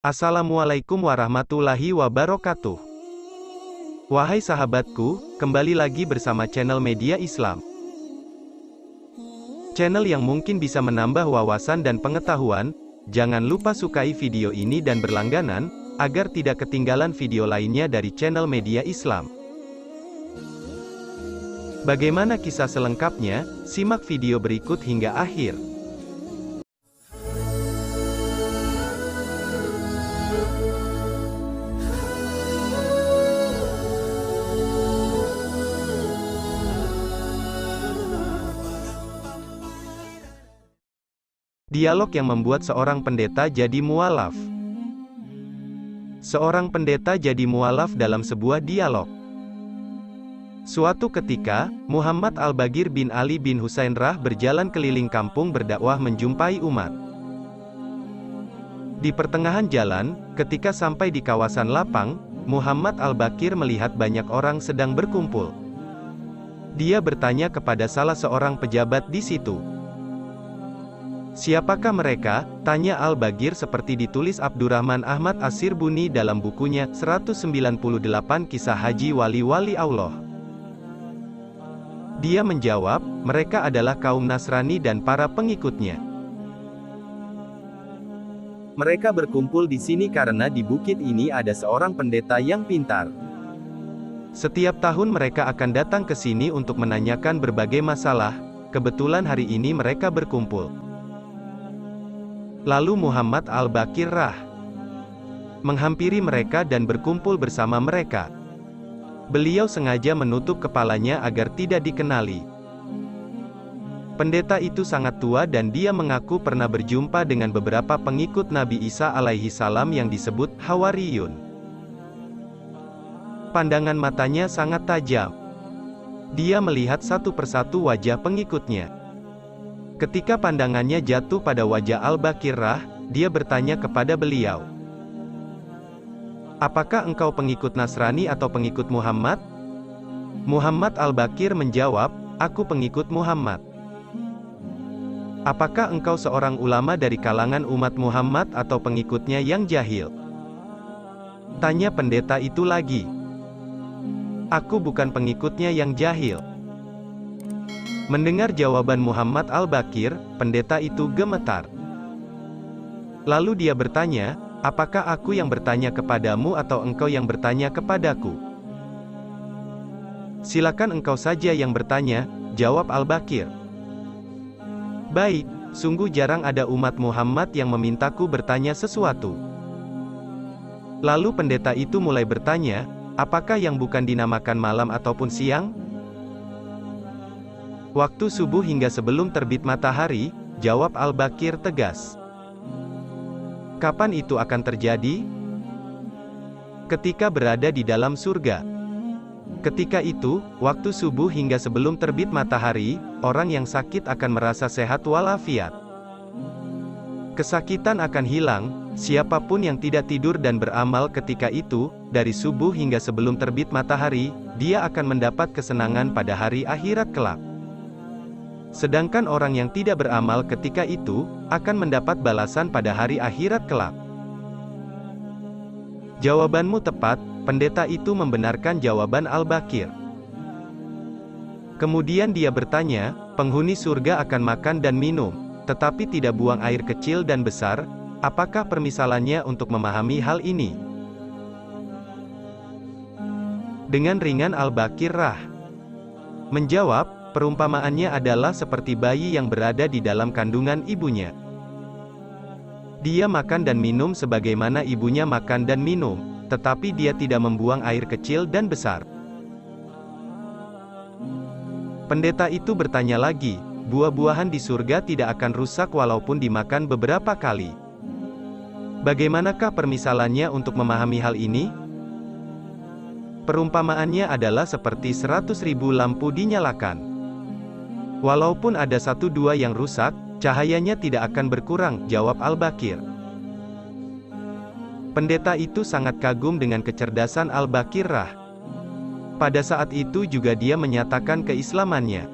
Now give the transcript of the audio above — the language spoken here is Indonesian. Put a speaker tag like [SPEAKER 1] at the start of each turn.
[SPEAKER 1] Assalamualaikum warahmatullahi wabarakatuh. Wahai sahabatku, kembali lagi bersama channel Media Islam. Channel yang mungkin bisa menambah wawasan dan pengetahuan. Jangan lupa sukai video ini dan berlangganan, agar tidak ketinggalan video lainnya dari channel Media Islam. Bagaimana kisah selengkapnya? Simak video berikut hingga akhir. Dialog yang membuat seorang pendeta jadi mualaf. Seorang pendeta jadi mualaf dalam sebuah dialog. Suatu ketika, Muhammad Al-Baqir bin Ali bin Husain Rah berjalan keliling kampung berdakwah menjumpai umat. Di pertengahan jalan, ketika sampai di kawasan lapang, Muhammad Al-Baqir melihat banyak orang sedang berkumpul. Dia bertanya kepada salah seorang pejabat di situ. "Siapakah mereka?" tanya Al-Baqir seperti ditulis Abdurrahman Ahmad As-Sirbuni dalam bukunya 198 Kisah Haji Wali-Wali Allah. Dia menjawab, mereka adalah kaum Nasrani dan para pengikutnya. Mereka berkumpul di sini karena di bukit ini ada seorang pendeta yang pintar. Setiap tahun mereka akan datang ke sini untuk menanyakan berbagai masalah. Kebetulan hari ini mereka berkumpul. Lalu Muhammad Al-Baqir Rah menghampiri mereka dan berkumpul bersama mereka. Beliau sengaja menutup kepalanya agar tidak dikenali. Pendeta itu sangat tua dan dia mengaku pernah berjumpa dengan beberapa pengikut Nabi Isa alaihi salam yang disebut Hawariyun. Pandangan matanya sangat tajam. Dia melihat satu persatu wajah pengikutnya. Ketika pandangannya jatuh pada wajah Al-Baqir Rah, dia bertanya kepada beliau, "Apakah engkau pengikut Nasrani atau pengikut Muhammad?" Muhammad Al-Baqir menjawab, "Aku pengikut Muhammad." "Apakah engkau seorang ulama dari kalangan umat Muhammad atau pengikutnya yang jahil?" tanya pendeta itu lagi. "Aku bukan pengikutnya yang jahil." Mendengar jawaban Muhammad Al-Baqir, pendeta itu gemetar. Lalu dia bertanya, "Apakah aku yang bertanya kepadamu atau engkau yang bertanya kepadaku?" "Silakan engkau saja yang bertanya," jawab Al-Baqir. "Baik, sungguh jarang ada umat Muhammad yang memintaku bertanya sesuatu." Lalu pendeta itu mulai bertanya, "Apakah yang bukan dinamakan malam ataupun siang?" "Waktu subuh hingga sebelum terbit matahari," jawab Al-Baqir tegas. "Kapan itu akan terjadi?" "Ketika berada di dalam surga." Ketika itu, waktu subuh hingga sebelum terbit matahari, orang yang sakit akan merasa sehat walafiat. Kesakitan akan hilang. Siapapun yang tidak tidur dan beramal ketika itu, dari subuh hingga sebelum terbit matahari, dia akan mendapat kesenangan pada hari akhirat kelak. Sedangkan orang yang tidak beramal ketika itu, akan mendapat balasan pada hari akhirat kelak. "Jawabanmu tepat," pendeta itu membenarkan jawaban Al-Baqir. Kemudian dia bertanya, "Penghuni surga akan makan dan minum, tetapi tidak buang air kecil dan besar, apakah permisalannya untuk memahami hal ini?" Dengan ringan Al-Baqir Rah menjawab, "Perumpamaannya adalah seperti bayi yang berada di dalam kandungan ibunya. Dia makan dan minum sebagaimana ibunya makan dan minum, tetapi dia tidak membuang air kecil dan besar." Pendeta itu bertanya lagi, "Buah-buahan di surga tidak akan rusak walaupun dimakan beberapa kali. Bagaimanakah permisalannya untuk memahami hal ini?" "Perumpamaannya adalah seperti 100.000 lampu dinyalakan. Walaupun ada 1-2 yang rusak, cahayanya tidak akan berkurang," jawab Al-Baqir. Pendeta itu sangat kagum dengan kecerdasan Al-Baqir Rah. Pada saat itu juga dia menyatakan keislamannya.